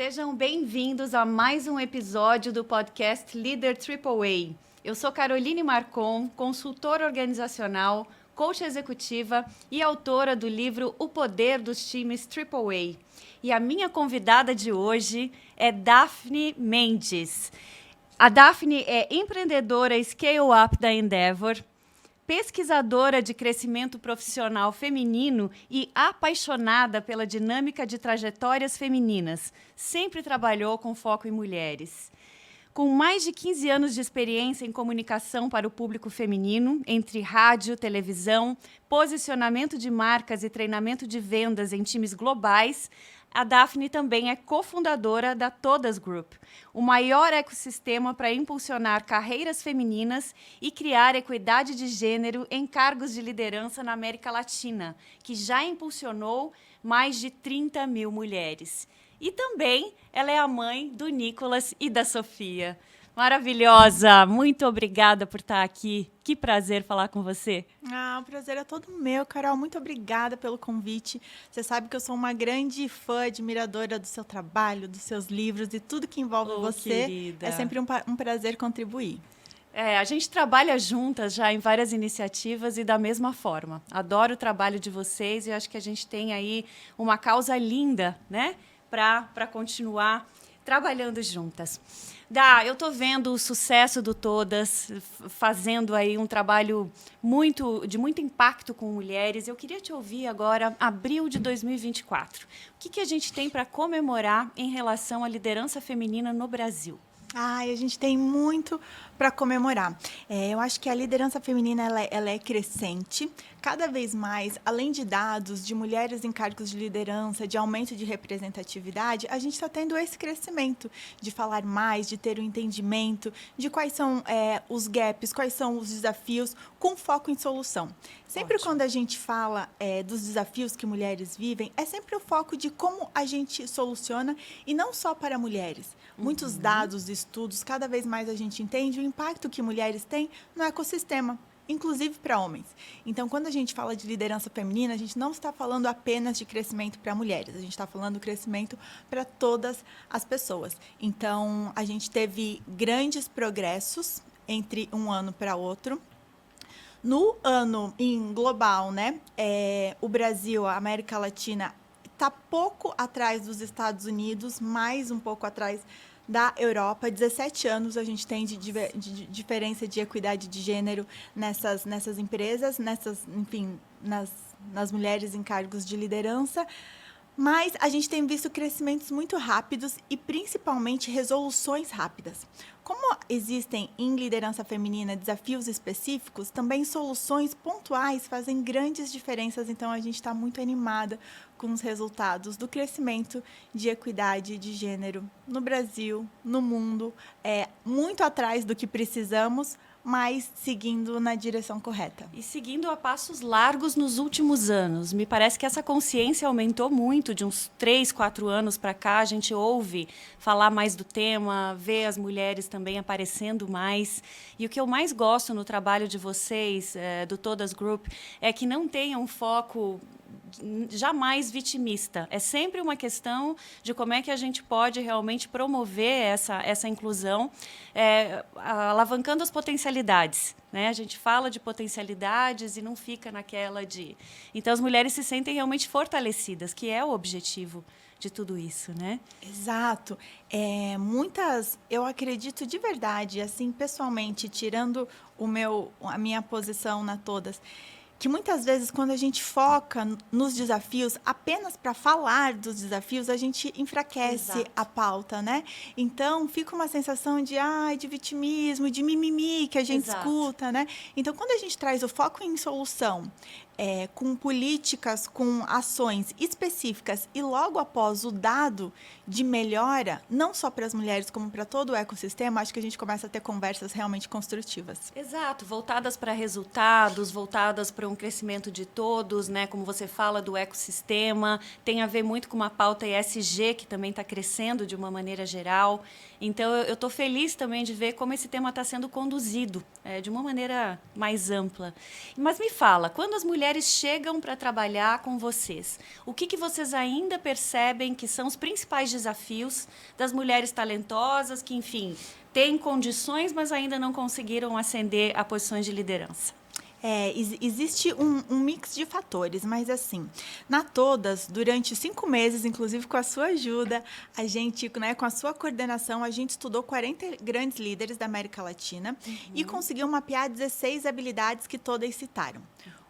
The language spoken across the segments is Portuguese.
Sejam bem-vindos a mais um episódio do podcast Líder AAA. Eu sou Caroline Marcon, consultora organizacional, coach executiva e autora do livro O Poder dos Times AAA. E a minha convidada de hoje é Daphne Mendes. A Daphne é empreendedora Scale-Up da Endeavor, pesquisadora de crescimento profissional feminino e apaixonada pela dinâmica de trajetórias femininas. Sempre trabalhou com foco em mulheres. Com mais de 15 anos de experiência em comunicação para o público feminino, entre rádio, televisão, posicionamento de marcas e treinamento de vendas em times globais, a Daphne também é cofundadora da Todas Group, o maior ecossistema para impulsionar carreiras femininas e criar equidade de gênero em cargos de liderança na América Latina, que já impulsionou mais de 30 mil mulheres. E também ela é a mãe do Nicolas e da Sofia. Maravilhosa! Muito obrigada por estar aqui. Que prazer falar com você. O prazer é todo meu, Carol. Muito obrigada pelo convite. Você sabe que eu sou uma grande fã, admiradora do seu trabalho, dos seus livros e tudo que envolve você. Querida. É sempre um prazer contribuir. A gente trabalha juntas já em várias iniciativas e da mesma forma. Adoro o trabalho de vocês e acho que a gente tem aí uma causa linda, né, para continuar trabalhando juntas. Dá, eu estou vendo o sucesso do Todas, fazendo aí um trabalho de muito impacto com mulheres. Eu queria te ouvir agora, abril de 2024. O que a gente tem para comemorar em relação à liderança feminina no Brasil? A gente tem muito para comemorar. Eu acho que a liderança feminina ela é crescente. Cada vez mais, além de dados de mulheres em cargos de liderança, de aumento de representatividade, a gente está tendo esse crescimento de falar mais, de ter um entendimento de quais são os gaps, quais são os desafios, com foco em solução. Sempre Ótimo. Quando a gente fala dos desafios que mulheres vivem, é sempre o foco de como a gente soluciona, e não só para mulheres. Muitos dados, estudos, cada vez mais a gente entende o impacto que mulheres têm no ecossistema, inclusive para homens. Então, quando a gente fala de liderança feminina, a gente não está falando apenas de crescimento para mulheres, a gente está falando de crescimento para todas as pessoas. Então, a gente teve grandes progressos entre um ano para outro. No ano em global, né, o Brasil, a América Latina, está pouco atrás dos Estados Unidos, mais um pouco atrás da Europa. 17 anos a gente tem de diferença de equidade de gênero nessas empresas, nas mulheres em cargos de liderança. Mas a gente tem visto crescimentos muito rápidos e, principalmente, resoluções rápidas. Como existem em liderança feminina desafios específicos, também soluções pontuais fazem grandes diferenças. Então, a gente está muito animada com os resultados do crescimento de equidade de gênero no Brasil, no mundo, muito atrás do que precisamos, mas seguindo na direção correta. E seguindo a passos largos nos últimos anos. Me parece que essa consciência aumentou muito, de uns 3, 4 anos para cá. A gente ouve falar mais do tema, vê as mulheres também aparecendo mais. E o que eu mais gosto no trabalho de vocês, do Todas Group, é que não tenham um foco jamais vitimista. É sempre uma questão de como é que a gente pode realmente promover essa inclusão, alavancando as potencialidades. Né? A gente fala de potencialidades e não fica naquela de... Então, as mulheres se sentem realmente fortalecidas, que é o objetivo de tudo isso, né? Exato. Eu acredito de verdade, assim, pessoalmente, tirando a minha posição na Todas, que muitas vezes, quando a gente foca nos desafios, apenas para falar dos desafios, a gente enfraquece Exato. A pauta, né? Então, fica uma sensação de vitimismo, de mimimi que a gente Exato. escuta, né? Então, quando a gente traz o foco em solução, com políticas, com ações específicas e logo após o dado de melhora, não só para as mulheres como para todo o ecossistema, acho que a gente começa a ter conversas realmente construtivas. Exato, voltadas para resultados, voltadas para um crescimento de todos, né? Como você fala do ecossistema, tem a ver muito com uma pauta ESG que também está crescendo de uma maneira geral. Então, eu estou feliz também de ver como esse tema está sendo conduzido de uma maneira mais ampla. Mas me fala, quando as mulheres mulheres chegam para trabalhar com vocês, o que vocês ainda percebem que são os principais desafios das mulheres talentosas que, enfim, têm condições, mas ainda não conseguiram ascender a posições de liderança? Existe um mix de fatores, mas assim, na Todas, durante 5 meses, inclusive com a sua ajuda, a gente, né, com a sua coordenação, a gente estudou 40 grandes líderes da América Latina e conseguiu mapear 16 habilidades que todas citaram.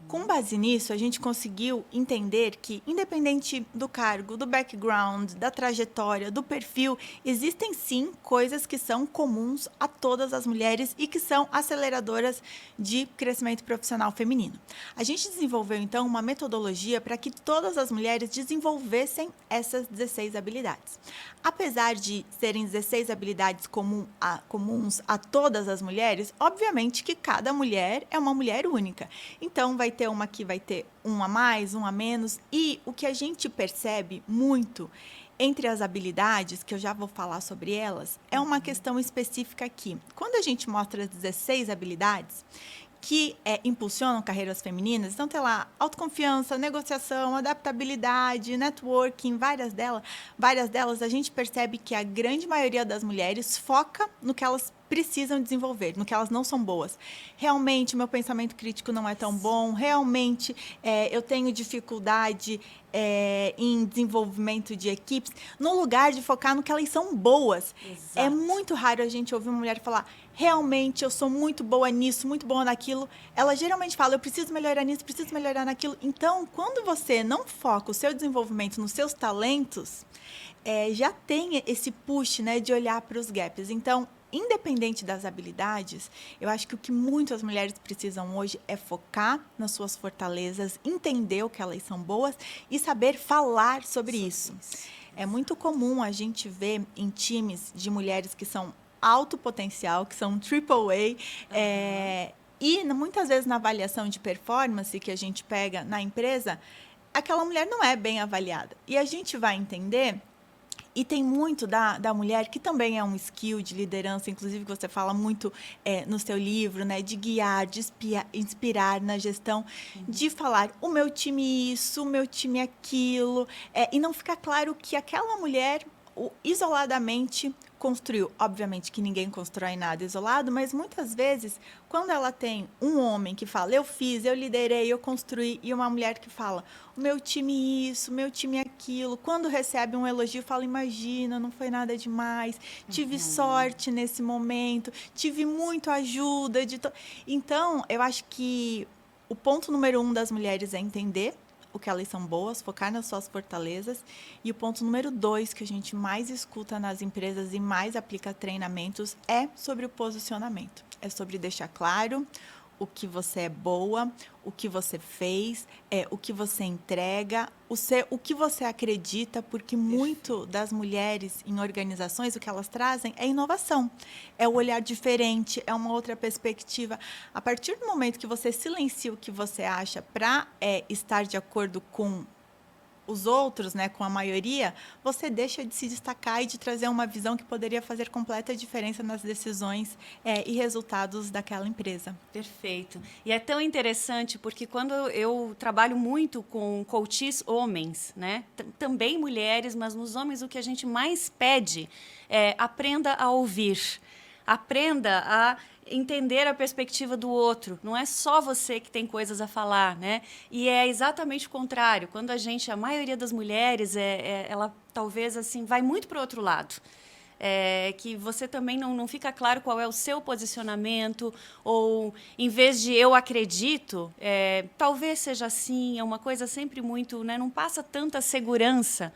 Com base nisso, a gente conseguiu entender que, independente do cargo, do background, da trajetória, do perfil, existem sim coisas que são comuns a todas as mulheres e que são aceleradoras de crescimento profissional feminino. A gente desenvolveu, então, uma metodologia para que todas as mulheres desenvolvessem essas 16 habilidades. Apesar de serem 16 habilidades comuns a todas as mulheres, obviamente que cada mulher é uma mulher única. Então, vai ter uma que vai ter um a mais, um a menos. E o que a gente percebe muito entre as habilidades, que eu já vou falar sobre elas, é uma questão específica aqui. Quando a gente mostra as 16 habilidades que impulsionam carreiras femininas, então tem lá autoconfiança, negociação, adaptabilidade, networking, várias delas a gente percebe que a grande maioria das mulheres foca no que elas precisam desenvolver, no que elas não são boas. Realmente, meu pensamento crítico não é tão bom, realmente eu tenho dificuldade em desenvolvimento de equipes, no lugar de focar no que elas são boas. Exato. É muito raro a gente ouvir uma mulher falar, realmente eu sou muito boa nisso, muito boa naquilo. Ela geralmente fala, eu preciso melhorar nisso, preciso melhorar naquilo. Então, quando você não foca o seu desenvolvimento nos seus talentos, já tem esse push, né, de olhar para os gaps. Então, independente das habilidades, eu acho que o que muitas mulheres precisam hoje é focar nas suas fortalezas, entender o que elas são boas e saber falar sobre isso. É muito comum a gente ver em times de mulheres que são alto potencial, que são AAA, e muitas vezes na avaliação de performance que a gente pega na empresa, aquela mulher não é bem avaliada. E a gente vai entender. E tem muito da mulher, que também é um skill de liderança, inclusive que você fala muito no seu livro, né, de guiar, de inspirar na gestão, de falar o meu time isso, o meu time aquilo, e não fica claro que aquela mulher isoladamente construiu. Obviamente que ninguém constrói nada isolado, mas muitas vezes, quando ela tem um homem que fala, eu fiz, eu liderei, eu construí, e uma mulher que fala, o meu time isso, o meu time aquilo, quando recebe um elogio, fala, imagina, não foi nada demais, tive sorte nesse momento, tive muito ajuda. Então, eu acho que o ponto número 1 das mulheres é entender o que elas são boas, focar nas suas fortalezas. E o ponto número 2, que a gente mais escuta nas empresas e mais aplica treinamentos, é sobre o posicionamento. É sobre deixar claro o que você é boa, o que você fez, o que você entrega, o que você acredita, porque muito das mulheres em organizações, o que elas trazem é inovação, é o olhar diferente, é uma outra perspectiva. A partir do momento que você silencia o que você acha para estar de acordo com os outros, né, com a maioria, você deixa de se destacar e de trazer uma visão que poderia fazer completa diferença nas decisões e resultados daquela empresa. Perfeito. E é tão interessante porque quando eu trabalho muito com coaches homens, né, também mulheres, mas nos homens o que a gente mais pede é aprenda a ouvir, aprenda a entender a perspectiva do outro. Não é só você que tem coisas a falar, né? E é exatamente o contrário. Quando a maioria das mulheres, ela talvez assim vai muito para o outro lado. Que você também não fica claro qual é o seu posicionamento, ou em vez de eu acredito, talvez seja assim, é uma coisa sempre muito, né, não passa tanta segurança.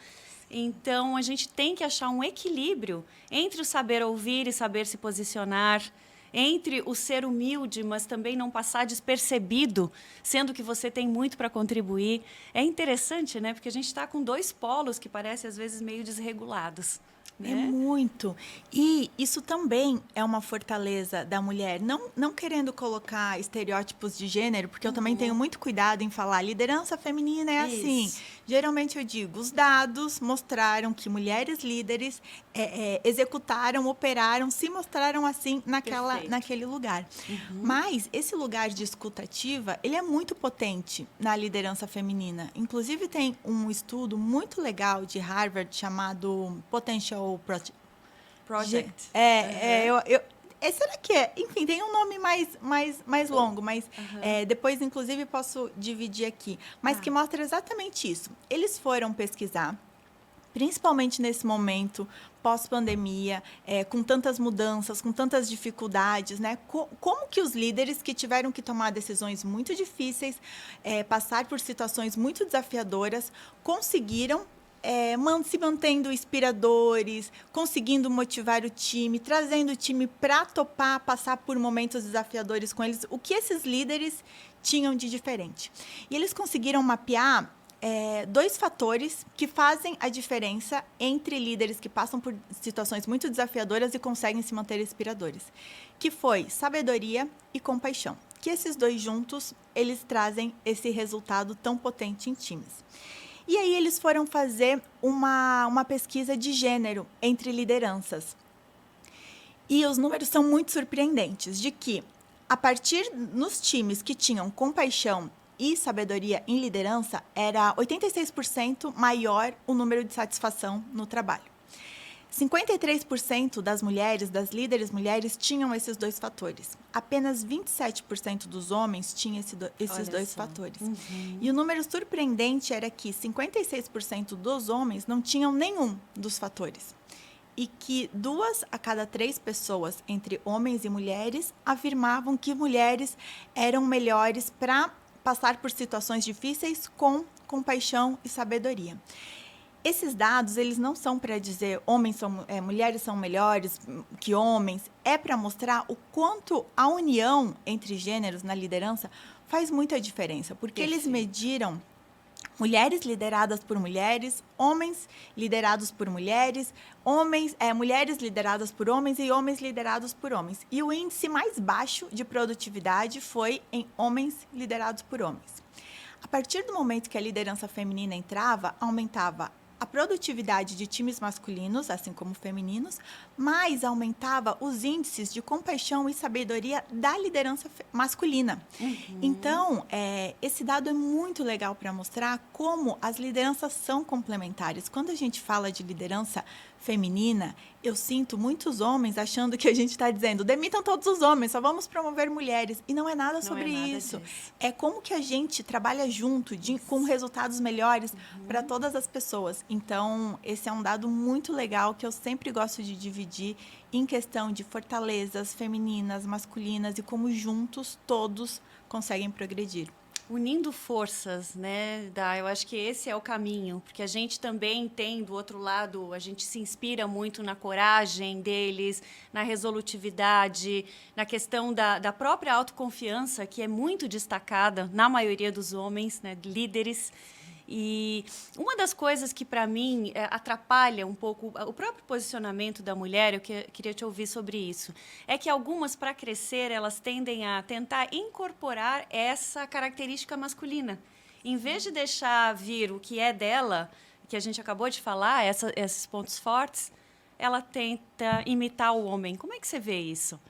Então, a gente tem que achar um equilíbrio entre o saber ouvir e saber se posicionar, entre o ser humilde, mas também não passar despercebido, sendo que você tem muito para contribuir. É interessante, né? Porque a gente está com 2 polos que parecem, às vezes, meio desregulados. né? É muito. E isso também é uma fortaleza da mulher. Não querendo colocar estereótipos de gênero, porque eu também tenho muito cuidado em falar liderança feminina é assim. Isso. Geralmente eu digo, os dados mostraram que mulheres líderes executaram, operaram, se mostraram assim Perfeito. naquele lugar. Mas esse lugar de escuta ativa, ele é muito potente na liderança feminina. Inclusive tem um estudo muito legal de Harvard chamado Potential Project. será que é? Enfim, tem um nome mais longo, mas depois, inclusive, posso dividir aqui. Mas que mostra exatamente isso. Eles foram pesquisar, principalmente nesse momento pós-pandemia, com tantas mudanças, com tantas dificuldades, né? Como que os líderes que tiveram que tomar decisões muito difíceis, passar por situações muito desafiadoras, conseguiram se mantendo inspiradores, conseguindo motivar o time, trazendo o time para topar, passar por momentos desafiadores com eles. O que esses líderes tinham de diferente? E eles conseguiram mapear 2 fatores que fazem a diferença entre líderes que passam por situações muito desafiadoras e conseguem se manter inspiradores, que foi sabedoria e compaixão. Que esses 2 juntos, eles trazem esse resultado tão potente em times. E aí eles foram fazer uma pesquisa de gênero entre lideranças. E os números são muito surpreendentes, de que, nos times que tinham compaixão e sabedoria em liderança, era 86% maior o número de satisfação no trabalho. 53% das mulheres, das líderes mulheres, tinham esses 2 fatores. Apenas 27% dos homens tinham esses 2 fatores. E o número surpreendente era que 56% dos homens não tinham nenhum dos fatores. E que 2 a cada 3 pessoas, entre homens e mulheres, afirmavam que mulheres eram melhores para passar por situações difíceis com compaixão e sabedoria. Esses dados, eles não são para dizer mulheres são melhores que homens, é para mostrar o quanto a união entre gêneros na liderança faz muita diferença, porque eles mediram mulheres lideradas por mulheres, homens liderados por mulheres, mulheres lideradas por homens e homens liderados por homens. E o índice mais baixo de produtividade foi em homens liderados por homens. A partir do momento que a liderança feminina entrava, aumentava a produtividade de times masculinos, assim como femininos, mas aumentava os índices de compaixão e sabedoria da liderança masculina. Então, esse dado é muito legal para mostrar como as lideranças são complementares. Quando a gente fala de liderança feminina, eu sinto muitos homens achando que a gente está dizendo demitam todos os homens, só vamos promover mulheres. E não é nada sobre isso. É como que a gente trabalha junto, com resultados melhores para todas as pessoas. Então, esse é um dado muito legal que eu sempre gosto de dividir em questão de fortalezas femininas, masculinas e como juntos todos conseguem progredir. Unindo forças, né, Dá? Eu acho que esse é o caminho, porque a gente também tem, do outro lado, a gente se inspira muito na coragem deles, na resolutividade, na questão da própria autoconfiança, que é muito destacada na maioria dos homens, né, líderes. E uma das coisas que, para mim, atrapalha um pouco o próprio posicionamento da mulher, eu queria te ouvir sobre isso, é que algumas, para crescer, elas tendem a tentar incorporar essa característica masculina. Em vez de deixar vir o que é dela, que a gente acabou de falar, esses pontos fortes, ela tenta imitar o homem. Como é que você vê isso?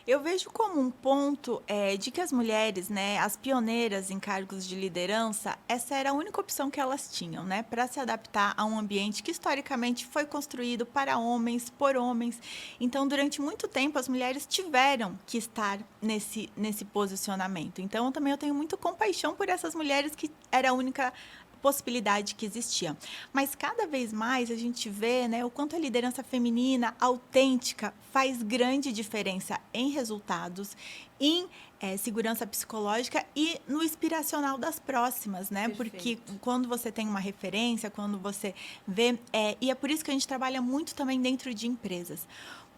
Eu vejo como um ponto de que as mulheres, né, as pioneiras em cargos de liderança, essa era a única opção que elas tinham, né, para se adaptar a um ambiente que historicamente foi construído para homens, por homens. Então, durante muito tempo, as mulheres tiveram que estar nesse posicionamento. Então, também eu tenho muito compaixão por essas mulheres que era a única possibilidade que existia. Mas cada vez mais a gente vê, né, o quanto a liderança feminina autêntica faz grande diferença em resultados, em segurança psicológica e no inspiracional das próximas, né? Perfeito. Porque quando você tem uma referência, quando você vê... e é por isso que a gente trabalha muito também dentro de empresas.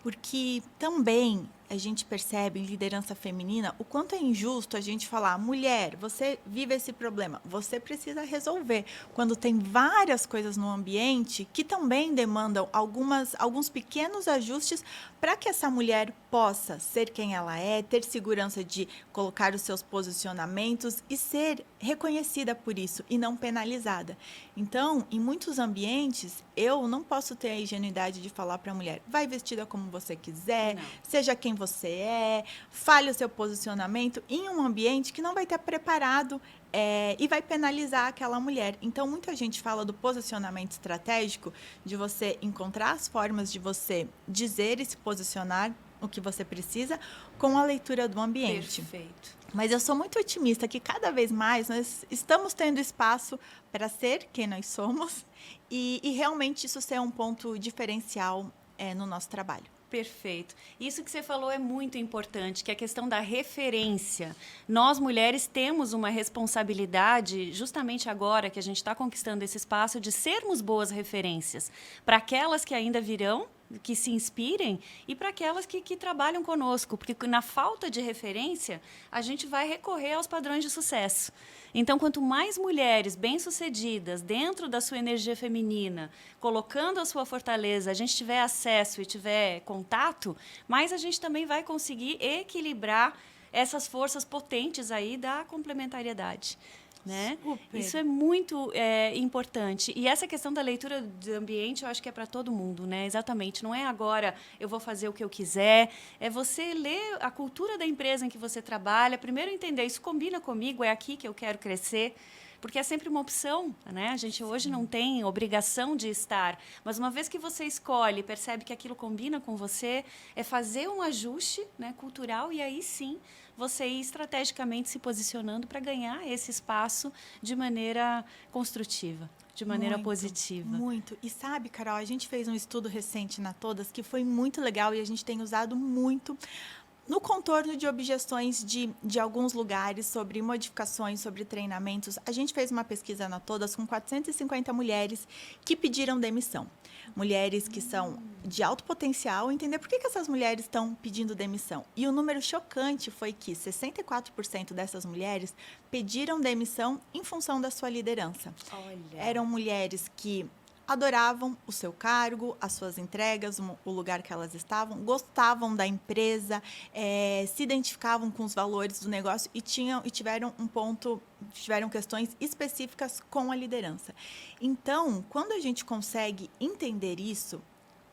Porque também a gente percebe em liderança feminina o quanto é injusto a gente falar, mulher, você vive esse problema, você precisa resolver. Quando tem várias coisas no ambiente que também demandam alguns pequenos ajustes para que essa mulher possa ser quem ela é, ter segurança de colocar os seus posicionamentos e ser reconhecida por isso e não penalizada. Então, em muitos ambientes, eu não posso ter a ingenuidade de falar para a mulher, vai vestida como você quiser, Não. seja quem você é, fale o seu posicionamento em um ambiente que não vai ter preparado e vai penalizar aquela mulher. Então, muita gente fala do posicionamento estratégico, de você encontrar as formas de você dizer e se posicionar o que você precisa com a leitura do ambiente. Perfeito. Mas eu sou muito otimista que cada vez mais nós estamos tendo espaço para ser quem nós somos e realmente isso ser um ponto diferencial no nosso trabalho. Perfeito. Isso que você falou é muito importante, que é a questão da referência. Nós, mulheres, temos uma responsabilidade, justamente agora que a gente está conquistando esse espaço, de sermos boas referências para aquelas que ainda virão, que se inspirem, e para aquelas que trabalham conosco, porque na falta de referência, a gente vai recorrer aos padrões de sucesso. Então, quanto mais mulheres bem-sucedidas dentro da sua energia feminina, colocando a sua fortaleza, a gente tiver acesso e tiver contato, mais a gente também vai conseguir equilibrar essas forças potentes aí da complementariedade. Né? Isso é muito importante. E essa questão da leitura do ambiente, eu acho que é para todo mundo, né? Exatamente. Não é agora eu vou fazer o que eu quiser. É você ler a cultura da empresa em que você trabalha. Primeiro entender, isso combina comigo, é aqui que eu quero crescer. Porque é sempre uma opção, né? A gente hoje não tem obrigação de estar. Mas uma vez que você escolhe, percebe que aquilo combina com você, é fazer um ajuste, né, cultural e aí sim você ir estrategicamente se posicionando para ganhar esse espaço de maneira construtiva, de maneira positiva. Muito. E sabe, Carol, a gente fez um estudo recente na Todas que foi muito legal e a gente tem usado muito no contorno de objeções de alguns lugares sobre modificações, sobre treinamentos. A gente fez uma pesquisa na Todas com 450 mulheres que pediram demissão. Mulheres que são de alto potencial, entender por que essas mulheres estão pedindo demissão. E o número chocante foi que 64% dessas mulheres pediram demissão em função da sua liderança. Olha. Eram mulheres que adoravam o seu cargo, as suas entregas, o lugar que elas estavam, gostavam da empresa, se identificavam com os valores do negócio e tiveram questões específicas com a liderança. Então, quando a gente consegue entender isso,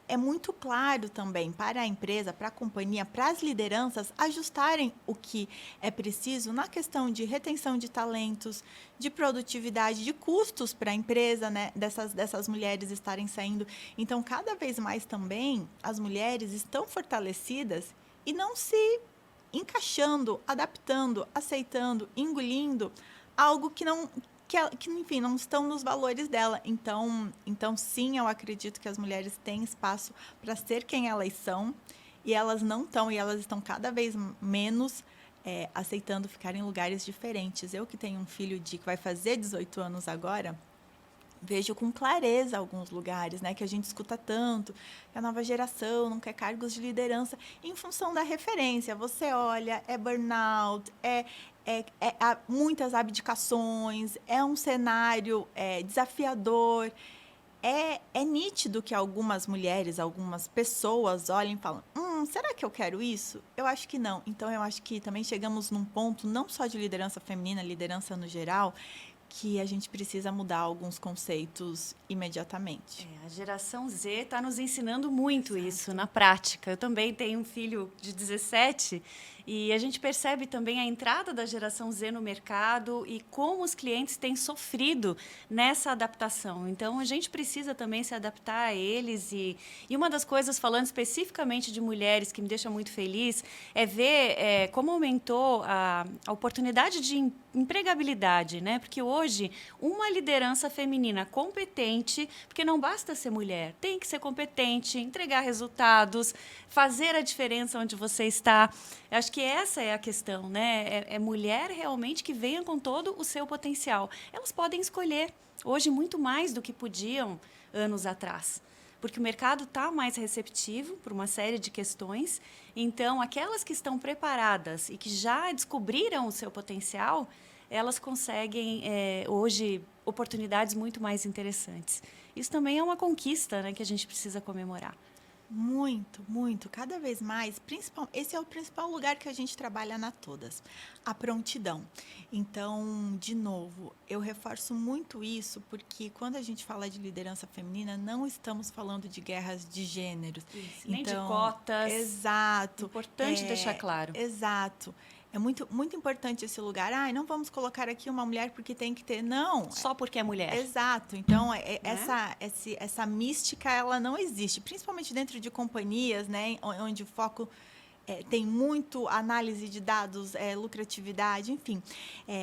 é muito claro também para a empresa, para a companhia, para as lideranças ajustarem o que é preciso na questão de retenção de talentos, de produtividade, de custos para a empresa, né, dessas mulheres estarem saindo. Então, cada vez mais também as mulheres estão fortalecidas e não se encaixando, adaptando, aceitando, engolindo algo que enfim, não estão nos valores dela. Então, sim, eu acredito que as mulheres têm espaço para ser quem elas são e elas não estão, e elas estão cada vez menos aceitando ficar em lugares diferentes. Eu que tenho um filho que vai fazer 18 anos agora, vejo com clareza alguns lugares, né, que a gente escuta tanto, que a nova geração não quer cargos de liderança em função da referência. Você olha, é burnout, há muitas abdicações, é um cenário desafiador. É nítido que algumas mulheres, algumas pessoas olhem e falam, será que eu quero isso? Eu acho que não. Então, eu acho que também chegamos num ponto, não só de liderança feminina, liderança no geral, que a gente precisa mudar alguns conceitos imediatamente. A geração Z está nos ensinando muito isso na prática. Eu também tenho um filho de 17 e a gente percebe também a entrada da geração Z no mercado e como os clientes têm sofrido nessa adaptação. Então, a gente precisa também se adaptar a eles. E uma das coisas, falando especificamente de mulheres, que me deixa muito feliz, é ver como aumentou a oportunidade de empregabilidade, né? Porque hoje, uma liderança feminina competente, porque não basta ser mulher, tem que ser competente, entregar resultados, fazer a diferença onde você está. Eu acho que essa é a questão, né? É mulher realmente que venha com todo o seu potencial. Elas podem escolher, hoje, muito mais do que podiam anos atrás. porque o mercado está mais receptivo por uma série de questões. Então, aquelas que estão preparadas e que já descobriram o seu potencial, elas conseguem, hoje, oportunidades muito mais interessantes. Isso também é uma conquista, né, que a gente precisa comemorar. Muito, muito. Cada vez mais, esse é o principal lugar que a gente trabalha na Todas, a prontidão. Então, de novo, eu reforço muito isso, porque quando a gente fala de liderança feminina, não estamos falando de guerras de gêneros. Isso, nem de cotas. Exato. Importante deixar claro. Exato. É muito, muito importante esse lugar. Não vamos colocar aqui uma mulher porque tem que ter. Não. Só porque é mulher. Exato. Então, essa mística, ela não existe. Principalmente dentro de companhias, né, onde o foco tem muito análise de dados, lucratividade, enfim.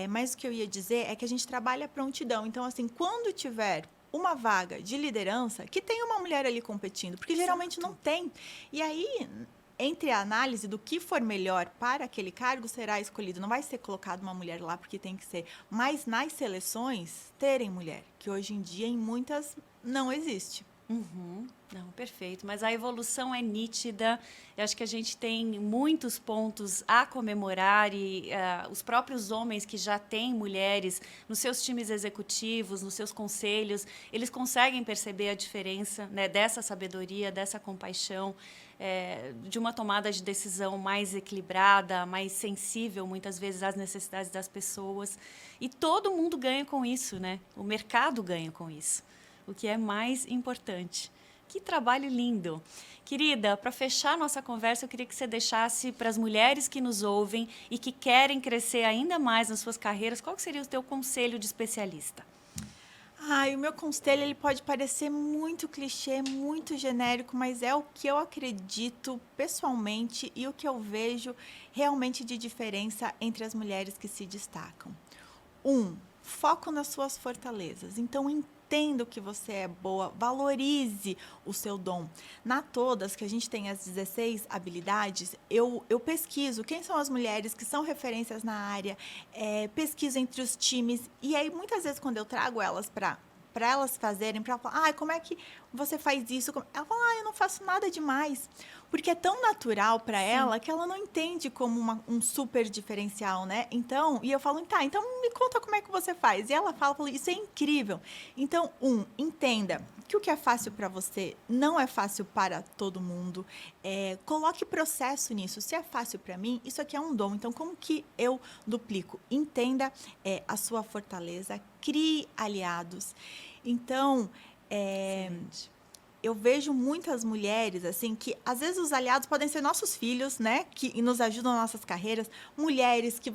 Mas o que eu ia dizer é que a gente trabalha a prontidão. Então, assim, quando tiver uma vaga de liderança, que tem uma mulher ali competindo. Porque geralmente não tem. E aí, entre a análise do que for melhor para aquele cargo, será escolhido. Não vai ser colocado uma mulher lá porque tem que ser. Mas nas seleções, terem mulher, que hoje em dia, em muitas, não existe. Uhum. Não, perfeito. Mas a evolução é nítida. Eu acho que a gente tem muitos pontos a comemorar e os próprios homens que já têm mulheres nos seus times executivos, nos seus conselhos, eles conseguem perceber a diferença, né, dessa sabedoria, dessa compaixão, de uma tomada de decisão mais equilibrada, mais sensível, muitas vezes, às necessidades das pessoas. E todo mundo ganha com isso, né? O mercado ganha com isso, o que é mais importante. Que trabalho lindo. Querida, para fechar nossa conversa, eu queria que você deixasse para as mulheres que nos ouvem e que querem crescer ainda mais nas suas carreiras, qual que seria o teu conselho de especialista? O meu conselho, ele pode parecer muito clichê, muito genérico, mas é o que eu acredito pessoalmente e o que eu vejo realmente de diferença entre as mulheres que se destacam. 1, foco nas suas fortalezas. Então, entenda o que você é boa, valorize o seu dom. Na Todas, que a gente tem as 16 habilidades, eu pesquiso quem são as mulheres que são referências na área, pesquiso entre os times, e aí muitas vezes quando eu trago elas para elas fazerem, para falar, como é que você faz isso? Ela fala, eu não faço nada demais. Porque é tão natural para ela que ela não entende como um super diferencial, né? Então, e eu falo, então me conta como é que você faz. E ela fala, isso é incrível. Então, entenda que o que é fácil para você não é fácil para todo mundo. Coloque processo nisso. Se é fácil para mim, isso aqui é um dom. Então, como que eu duplico? Entenda a sua fortaleza, crie aliados. Então, eu vejo muitas mulheres, assim, que às vezes os aliados podem ser nossos filhos, né? Que nos ajudam nas nossas carreiras. Mulheres que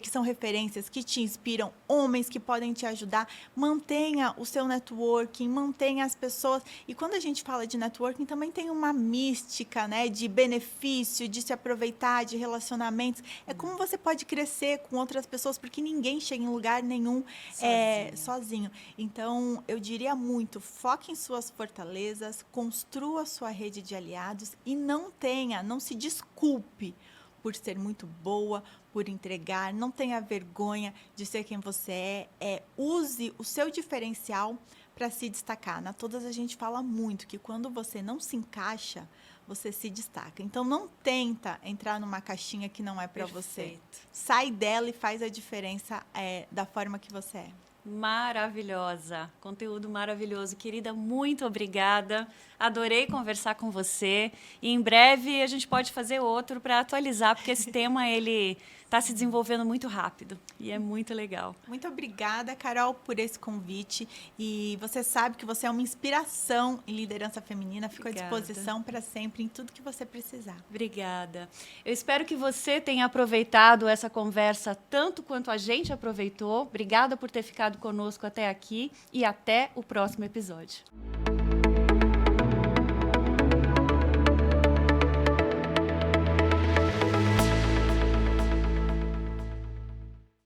são referências, que te inspiram. Homens que podem te ajudar. Mantenha o seu networking, mantenha as pessoas. E quando a gente fala de networking, também tem uma mística, né? De benefício, de se aproveitar, de relacionamentos. É como você pode crescer com outras pessoas, porque ninguém chega em lugar nenhum sozinho. Então, eu diria muito, foque em suas fortalezas, construa sua rede de aliados e não se desculpe por ser muito boa, por entregar, não tenha vergonha de ser quem você use o seu diferencial para se destacar. Na Todas a gente fala muito que quando você não se encaixa, você se destaca. Então, não tenta entrar numa caixinha que não é para você. Sai dela e faz a diferença da forma que você é. Maravilhosa, conteúdo maravilhoso. Querida, muito obrigada. Adorei conversar com você. E em breve a gente pode fazer outro para atualizar, porque esse tema ele está se desenvolvendo muito rápido e é muito legal. Muito obrigada, Carol, por esse convite. E você sabe que você é uma inspiração em liderança feminina. Fico à disposição para sempre em tudo que você precisar. Obrigada. Eu espero que você tenha aproveitado essa conversa tanto quanto a gente aproveitou. Obrigada por ter ficado conosco até aqui e até o próximo episódio.